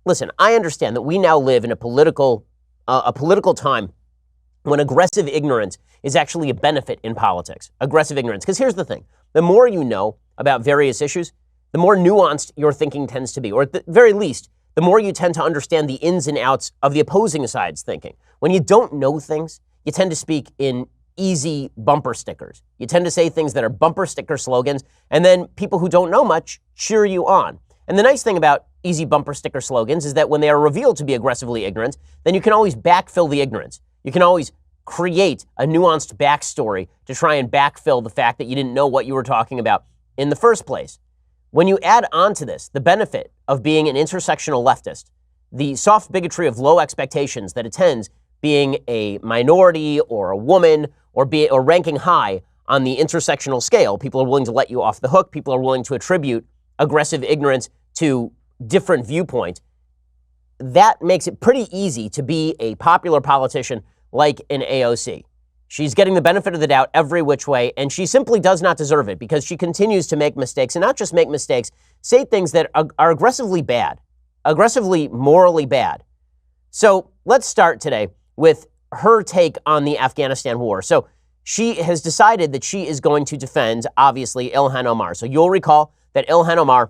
listen, I understand that we now live in a political time when aggressive ignorance is actually a benefit in politics. Aggressive ignorance. Because here's the thing. The more you know about various issues, the more nuanced your thinking tends to be. Or at the very least, the more you tend to understand the ins and outs of the opposing side's thinking. When you don't know things, you tend to speak in easy bumper stickers. You tend to say things that are bumper sticker slogans, and then people who don't know much cheer you on. And the nice thing about easy bumper sticker slogans is that when they are revealed to be aggressively ignorant, then you can always backfill the ignorance. You can always create a nuanced backstory to try and backfill the fact that you didn't know what you were talking about in the first place. When you add on to this the benefit of being an intersectional leftist, the soft bigotry of low expectations that attends being a minority or a woman or ranking high on the intersectional scale, people are willing to let you off the hook. People are willing to attribute aggressive ignorance to different viewpoint. That makes it pretty easy to be a popular politician like an AOC. She's getting the benefit of the doubt every which way, and she simply does not deserve it because she continues to make mistakes, and not just make mistakes, say things that are aggressively bad, aggressively morally bad. So let's start today with her take on the Afghanistan war. So she has decided that she is going to defend, obviously, Ilhan Omar. So you'll recall that Ilhan Omar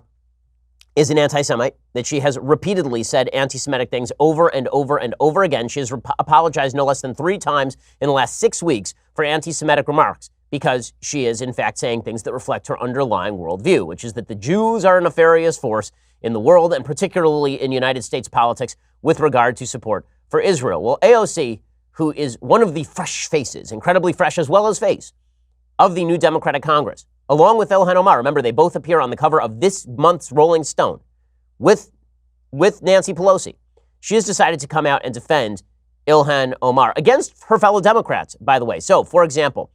is an anti-Semite, that she has repeatedly said anti-Semitic things over and over and over again. She has apologized no less than 3 times in the last 6 weeks for anti-Semitic remarks because she is, in fact, saying things that reflect her underlying worldview, which is that the Jews are a nefarious force in the world and particularly in United States politics with regard to support for Israel. Well, AOC, who is one of the fresh faces, incredibly fresh as well as face, of the new Democratic Congress, along with Ilhan Omar. Remember, they both appear on the cover of this month's Rolling Stone with Nancy Pelosi. She has decided to come out and defend Ilhan Omar against her fellow Democrats, by the way. So, for example,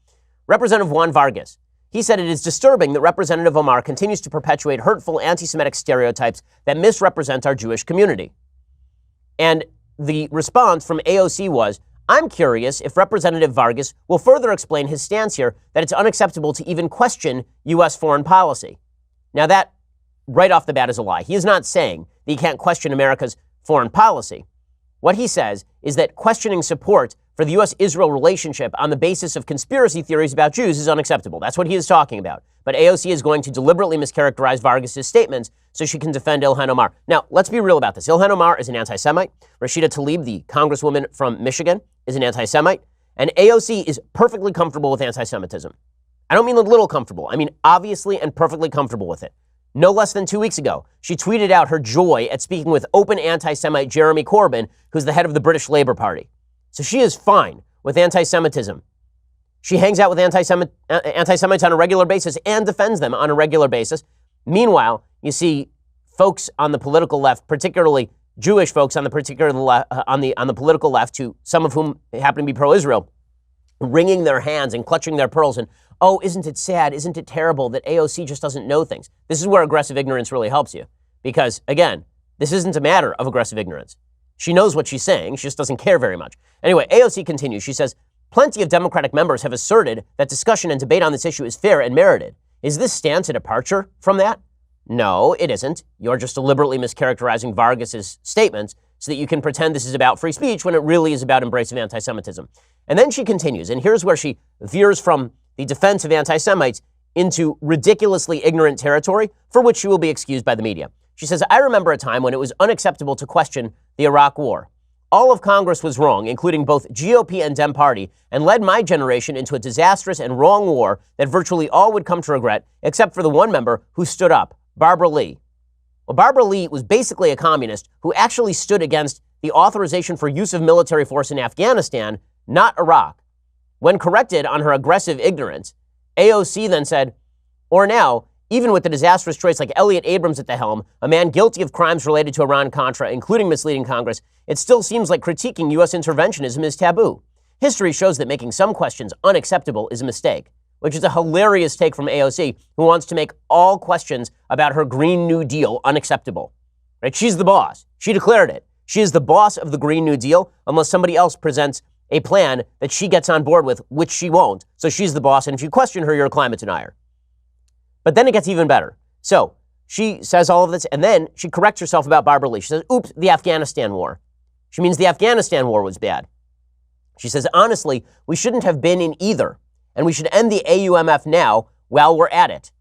Representative Juan Vargas, he said it is disturbing that Representative Omar continues to perpetuate hurtful anti-Semitic stereotypes that misrepresent our Jewish community. And the response from AOC was, I'm curious if Representative Vargas will further explain his stance here that it's unacceptable to even question U.S. foreign policy. Now that, right off the bat, is a lie. He is not saying that you can't question America's foreign policy. What he says is that questioning support for the U.S.-Israel relationship on the basis of conspiracy theories about Jews is unacceptable. That's what he is talking about. But AOC is going to deliberately mischaracterize Vargas' statements so she can defend Ilhan Omar. Now, let's be real about this. Ilhan Omar is an anti-Semite. Rashida Tlaib, the congresswoman from Michigan, is an anti-Semite. And AOC is perfectly comfortable with anti-Semitism. I don't mean a little comfortable. I mean obviously and perfectly comfortable with it. No less than 2 weeks ago, she tweeted out her joy at speaking with open anti-Semite Jeremy Corbyn, who's the head of the British Labour Party. So she is fine with anti-Semitism. She hangs out with anti-Semites on a regular basis and defends them on a regular basis. Meanwhile, you see folks on the political left, particularly Jewish folks on the political left, who some of whom happen to be pro-Israel, wringing their hands and clutching their pearls and, oh, isn't it sad? Isn't it terrible that AOC just doesn't know things? This is where aggressive ignorance really helps you. Because, again, this isn't a matter of aggressive ignorance. She knows what she's saying. She just doesn't care very much. Anyway, AOC continues. She says, plenty of Democratic members have asserted that discussion and debate on this issue is fair and merited. Is this stance a departure from that? No, it isn't. You're just deliberately mischaracterizing Vargas's statements so that you can pretend this is about free speech when it really is about embrace of anti-Semitism. And then she continues, and here's where she veers from the defense of anti-Semites into ridiculously ignorant territory for which she will be excused by the media. She says, I remember a time when it was unacceptable to question the Iraq War. All of Congress was wrong, including both GOP and Dem Party, and led my generation into a disastrous and wrong war that virtually all would come to regret, except for the one member who stood up, Barbara Lee. Well, Barbara Lee was basically a communist who actually stood against the authorization for use of military force in Afghanistan, not Iraq. When corrected on her aggressive ignorance, AOC then said, or now, even with the disastrous choice like Elliot Abrams at the helm, a man guilty of crimes related to Iran-Contra, including misleading Congress, it still seems like critiquing U.S. interventionism is taboo. History shows that making some questions unacceptable is a mistake, which is a hilarious take from AOC, who wants to make all questions about her Green New Deal unacceptable. Right? She's the boss. She declared it. She is the boss of the Green New Deal unless somebody else presents a plan that she gets on board with, which she won't. So she's the boss, and if you question her, you're a climate denier. But then it gets even better. So she says all of this, and then she corrects herself about Barbara Lee. She says, oops, the Afghanistan war. She means the Afghanistan war was bad. She says, honestly, we shouldn't have been in either, and we should end the AUMF now while we're at it.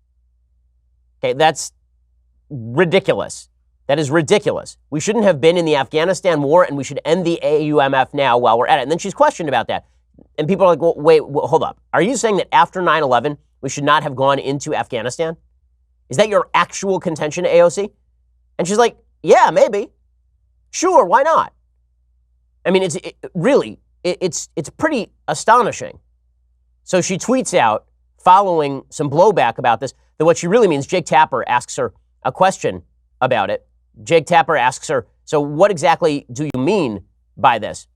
Okay, that's ridiculous. That is ridiculous. We shouldn't have been in the Afghanistan war, and we should end the AUMF now while we're at it. And then she's questioned about that. And people are like, well, wait, hold up. Are you saying that after 9/11, we should not have gone into Afghanistan? Is that your actual contention, AOC? And she's like, yeah, maybe. Sure, why not? I mean, it's pretty astonishing. So she tweets out, following some blowback about this, that what she really means, Jake Tapper asks her a question about it. Jake Tapper asks her, so what exactly do you mean by this?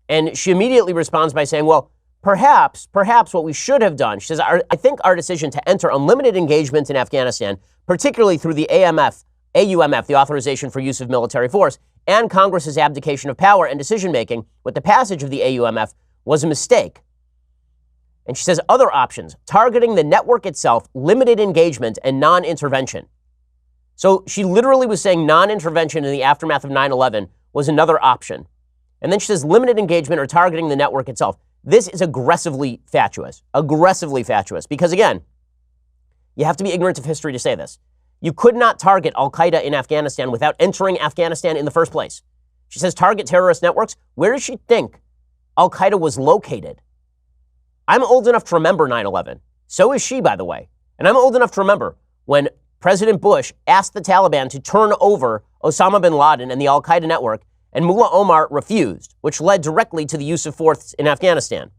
And she immediately responds by saying, well, perhaps what we should have done, she says, I think our decision to enter unlimited engagement in Afghanistan, particularly through the AUMF, the Authorization for Use of Military Force, and Congress's abdication of power and decision-making with the passage of the AUMF was a mistake. And she says other options, targeting the network itself, limited engagement, and non-intervention. So she literally was saying non-intervention in the aftermath of 9/11 was another option. And then she says limited engagement or targeting the network itself. This is aggressively fatuous, because again, you have to be ignorant of history to say this. You could not target al-Qaeda in Afghanistan without entering Afghanistan in the first place. She says target terrorist networks. Where does she think al-Qaeda was located? I'm old enough to remember 9/11. So is she, by the way. And I'm old enough to remember when President Bush asked the Taliban to turn over Osama bin Laden and the al-Qaeda network, and Mullah Omar refused, which led directly to the use of force in Afghanistan.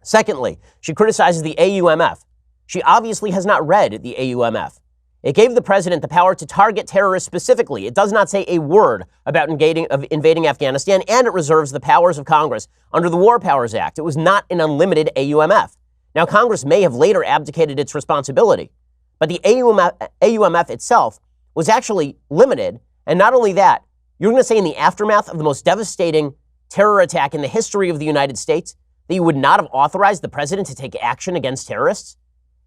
Secondly, she criticizes the AUMF. She obviously has not read the AUMF. It gave the president the power to target terrorists specifically. It does not say a word about invading Afghanistan, and it reserves the powers of Congress under the War Powers Act. It was not an unlimited AUMF. Now, Congress may have later abdicated its responsibility, but the AUMF itself was actually limited. And not only that, you're going to say in the aftermath of the most devastating terror attack in the history of the United States that you would not have authorized the president to take action against terrorists?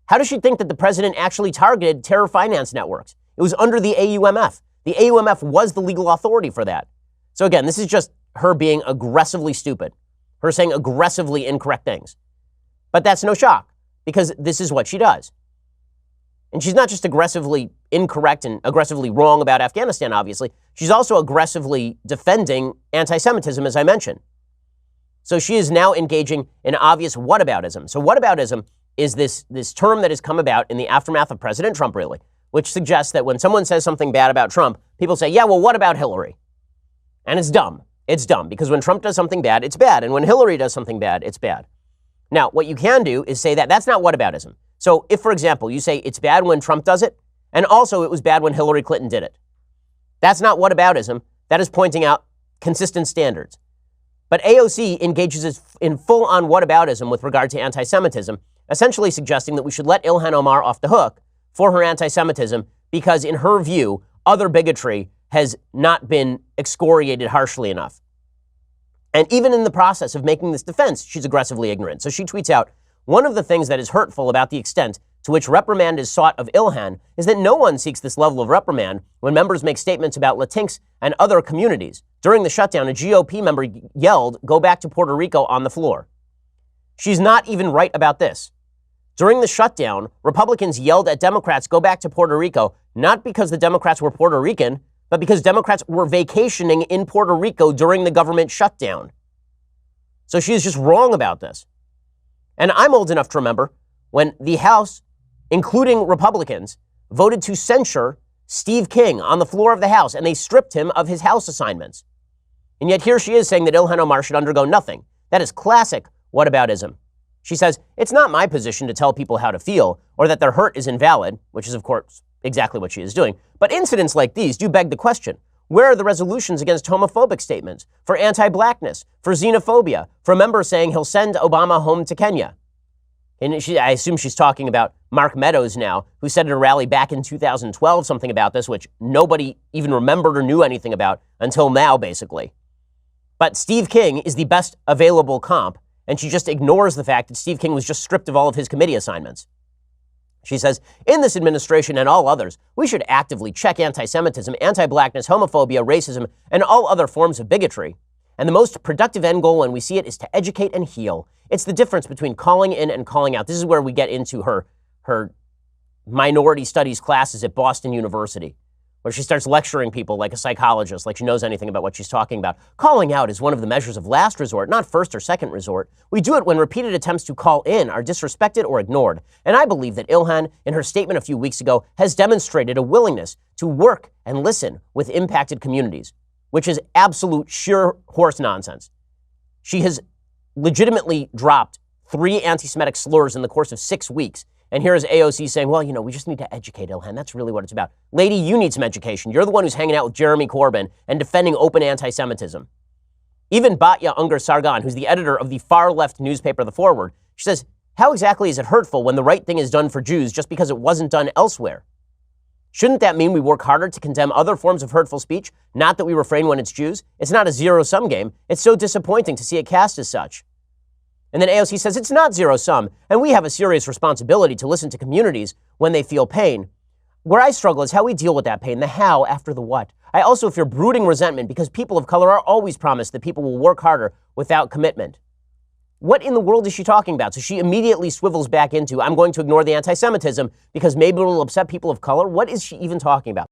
How does she think that the president actually targeted terror finance networks? It was under the AUMF. The AUMF was the legal authority for that. So again, this is just her being aggressively stupid, her saying aggressively incorrect things. But that's no shock, because this is what she does. And she's not just aggressively incorrect and aggressively wrong about Afghanistan, obviously. She's also aggressively defending anti-Semitism, as I mentioned. So she is now engaging in obvious whataboutism. So whataboutism is this term that has come about in the aftermath of President Trump, really, which suggests that when someone says something bad about Trump, people say, yeah, well, what about Hillary? And it's dumb. It's dumb, because when Trump does something bad, it's bad. And when Hillary does something bad, it's bad. Now, what you can do is say that that's not whataboutism. So if, for example, you say it's bad when Trump does it, and also it was bad when Hillary Clinton did it, that's not whataboutism. That is pointing out consistent standards. But AOC engages in full-on whataboutism with regard to anti-Semitism, essentially suggesting that we should let Ilhan Omar off the hook for her anti-Semitism because, in her view, other bigotry has not been excoriated harshly enough. And even in the process of making this defense, she's aggressively ignorant. So she tweets out, one of the things that is hurtful about the extent to which reprimand is sought of Ilhan is that no one seeks this level of reprimand when members make statements about Latinx and other communities. During the shutdown, a GOP member yelled, "Go back to Puerto Rico," on the floor. She's not even right about this. During the shutdown, Republicans yelled at Democrats, "Go back to Puerto Rico," not because the Democrats were Puerto Rican, but because Democrats were vacationing in Puerto Rico during the government shutdown. So she is just wrong about this. And I'm old enough to remember when the House, including Republicans, voted to censure Steve King on the floor of the House, and they stripped him of his House assignments. And yet here she is saying that Ilhan Omar should undergo nothing. That is classic whataboutism. She says, it's not my position to tell people how to feel or that their hurt is invalid, which is, of course, exactly what she is doing. But incidents like these do beg the question. Where are the resolutions against homophobic statements, for anti-blackness, for xenophobia, for a member saying he'll send Obama home to Kenya? And I assume she's talking about Mark Meadows now, who said at a rally back in 2012 something about this, which nobody even remembered or knew anything about until now, basically. But Steve King is the best available comp, and she just ignores the fact that Steve King was just stripped of all of his committee assignments. She says, in this administration and all others, we should actively check anti-Semitism, anti-blackness, homophobia, racism, and all other forms of bigotry. And the most productive end goal when we see it is to educate and heal. It's the difference between calling in and calling out. This is where we get into her minority studies classes at Boston University, where she starts lecturing people like a psychologist, like she knows anything about what she's talking about. Calling out is one of the measures of last resort, not first or second resort. We do it when repeated attempts to call in are disrespected or ignored. And I believe that Ilhan, in her statement a few weeks ago, has demonstrated a willingness to work and listen with impacted communities, which is absolute sheer horse nonsense. She has legitimately dropped 3 anti-Semitic slurs in the course of 6 weeks. And here is AOC saying, well, we just need to educate Ilhan. That's really what it's about. Lady, you need some education. You're the one who's hanging out with Jeremy Corbyn and defending open anti-Semitism. Even Batya Ungar-Sargon, who's the editor of the far-left newspaper The Forward, she says, how exactly is it hurtful when the right thing is done for Jews just because it wasn't done elsewhere? Shouldn't that mean we work harder to condemn other forms of hurtful speech, not that we refrain when it's Jews? It's not a zero-sum game. It's so disappointing to see it cast as such. And then AOC says it's not zero-sum, and we have a serious responsibility to listen to communities when they feel pain. Where I struggle is how we deal with that pain, the how after the what. I also fear brooding resentment because people of color are always promised that people will work harder without commitment. What in the world is she talking about? So she immediately swivels back into, I'm going to ignore the anti-Semitism because maybe it will upset people of color. What is she even talking about?